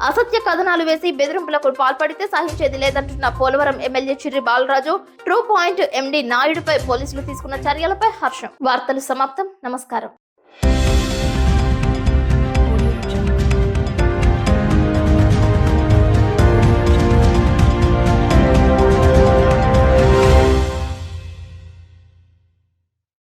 అసత్య కథనాలు వేసి బెదిరింపులకు పాల్పడితే సహించేది లేదంటున్న Polavaram MLA Chirri Balaraju. True point MD నాయుడుపై పోలీసులు తీసుకున్న చర్యలపై హర్షం. వార్తలు సమాప్తం. నమస్కారం.